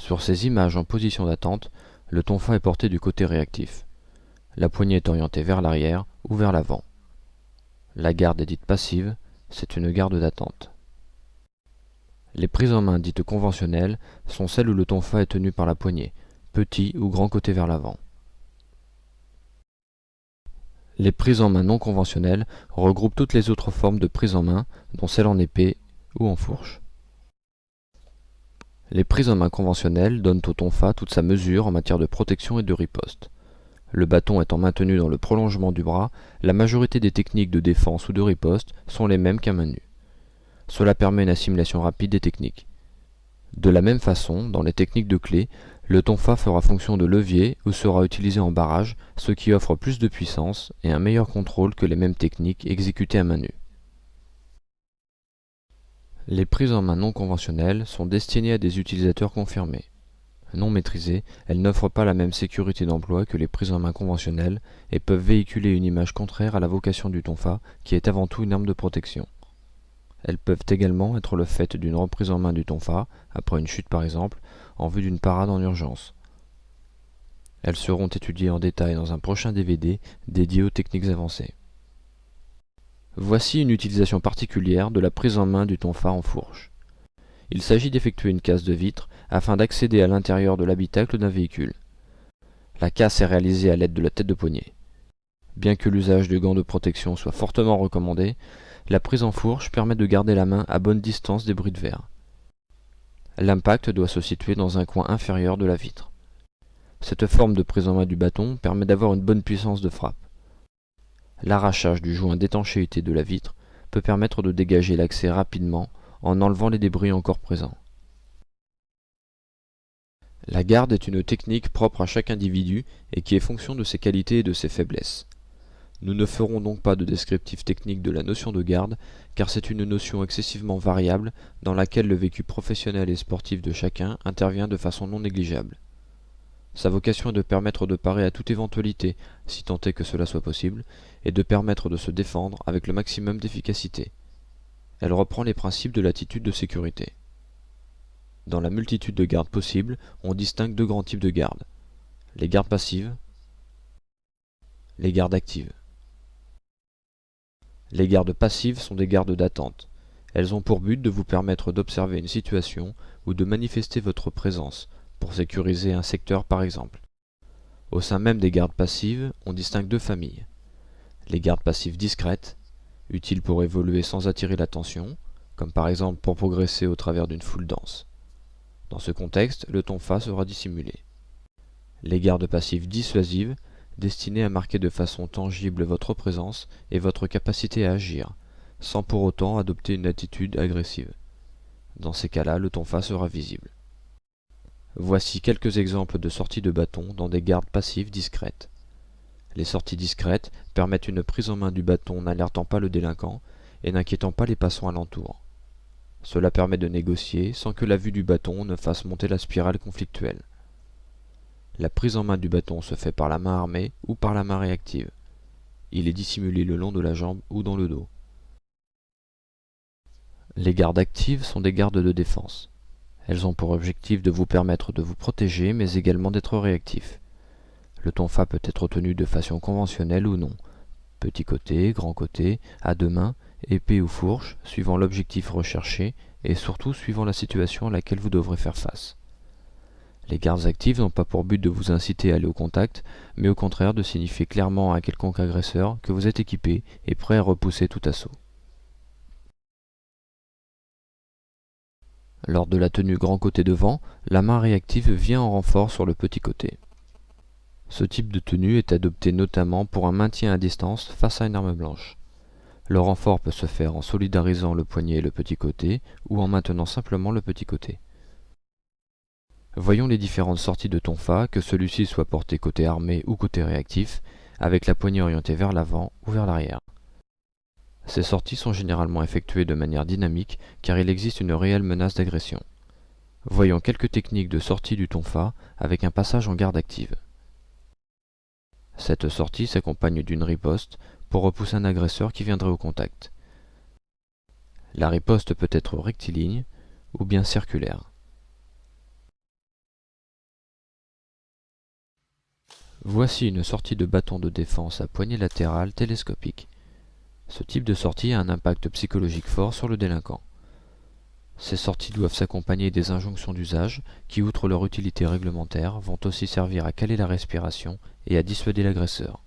Sur ces images en position d'attente, le tonfa est porté du côté réactif. La poignée est orientée vers l'arrière ou vers l'avant. La garde est dite passive, c'est une garde d'attente. Les prises en main dites conventionnelles sont celles où le tonfa est tenu par la poignée, petit ou grand côté vers l'avant. Les prises en main non conventionnelles regroupent toutes les autres formes de prise en main, dont celles en épée ou en fourche. Les prises en main conventionnelles donnent au tonfa toute sa mesure en matière de protection et de riposte. Le bâton étant maintenu dans le prolongement du bras, la majorité des techniques de défense ou de riposte sont les mêmes qu'à main nue. Cela permet une assimilation rapide des techniques. De la même façon, dans les techniques de clé, le tonfa fera fonction de levier ou sera utilisé en barrage, ce qui offre plus de puissance et un meilleur contrôle que les mêmes techniques exécutées à main nue. Les prises en main non conventionnelles sont destinées à des utilisateurs confirmés. Non maîtrisées, elles n'offrent pas la même sécurité d'emploi que les prises en main conventionnelles et peuvent véhiculer une image contraire à la vocation du tonfa, qui est avant tout une arme de protection. Elles peuvent également être le fait d'une reprise en main du tonfa, après une chute par exemple, en vue d'une parade en urgence. Elles seront étudiées en détail dans un prochain DVD dédié aux techniques avancées. Voici une utilisation particulière de la prise en main du tonfa en fourche. Il s'agit d'effectuer une casse de vitre afin d'accéder à l'intérieur de l'habitacle d'un véhicule. La casse est réalisée à l'aide de la tête de poignée. Bien que l'usage de gants de protection soit fortement recommandé, la prise en fourche permet de garder la main à bonne distance des bris de verre. L'impact doit se situer dans un coin inférieur de la vitre. Cette forme de prise en main du bâton permet d'avoir une bonne puissance de frappe. L'arrachage du joint d'étanchéité de la vitre peut permettre de dégager l'accès rapidement en enlevant les débris encore présents. La garde est une technique propre à chaque individu et qui est fonction de ses qualités et de ses faiblesses. Nous ne ferons donc pas de descriptif technique de la notion de garde, car c'est une notion excessivement variable dans laquelle le vécu professionnel et sportif de chacun intervient de façon non négligeable. Sa vocation est de permettre de parer à toute éventualité, si tant est que cela soit possible, et de permettre de se défendre avec le maximum d'efficacité. Elle reprend les principes de l'attitude de sécurité. Dans la multitude de gardes possibles, on distingue deux grands types de gardes. Les gardes passives, les gardes actives. Les gardes passives sont des gardes d'attente. Elles ont pour but de vous permettre d'observer une situation ou de manifester votre présence, pour sécuriser un secteur par exemple. Au sein même des gardes passives, on distingue deux familles. Les gardes passives discrètes, utiles pour évoluer sans attirer l'attention, comme par exemple pour progresser au travers d'une foule dense. Dans ce contexte, le tonfa sera dissimulé. Les gardes passives dissuasives, destinées à marquer de façon tangible votre présence et votre capacité à agir, sans pour autant adopter une attitude agressive. Dans ces cas-là, le tonfa sera visible. Voici quelques exemples de sorties de bâton dans des gardes passives discrètes. Les sorties discrètes permettent une prise en main du bâton n'alertant pas le délinquant et n'inquiétant pas les passants alentours. Cela permet de négocier sans que la vue du bâton ne fasse monter la spirale conflictuelle. La prise en main du bâton se fait par la main armée ou par la main réactive. Il est dissimulé le long de la jambe ou dans le dos. Les gardes actives sont des gardes de défense. Elles ont pour objectif de vous permettre de vous protéger, mais également d'être réactif. Le tonfa peut être tenu de façon conventionnelle ou non, petit côté, grand côté, à deux mains, épée ou fourche, suivant l'objectif recherché et surtout suivant la situation à laquelle vous devrez faire face. Les gardes actives n'ont pas pour but de vous inciter à aller au contact, mais au contraire de signifier clairement à quelconque agresseur que vous êtes équipé et prêt à repousser tout assaut. Lors de la tenue grand côté devant, la main réactive vient en renfort sur le petit côté. Ce type de tenue est adopté notamment pour un maintien à distance face à une arme blanche. Le renfort peut se faire en solidarisant le poignet et le petit côté ou en maintenant simplement le petit côté. Voyons les différentes sorties de tonfa, que celui-ci soit porté côté armé ou côté réactif, avec la poignée orientée vers l'avant ou vers l'arrière. Ces sorties sont généralement effectuées de manière dynamique car il existe une réelle menace d'agression. Voyons quelques techniques de sortie du tonfa avec un passage en garde active. Cette sortie s'accompagne d'une riposte pour repousser un agresseur qui viendrait au contact. La riposte peut être rectiligne ou bien circulaire. Voici une sortie de bâton de défense à poignée latérale télescopique. Ce type de sortie a un impact psychologique fort sur le délinquant. Ces sorties doivent s'accompagner des injonctions d'usage qui, outre leur utilité réglementaire, vont aussi servir à caler la respiration et à dissuader l'agresseur.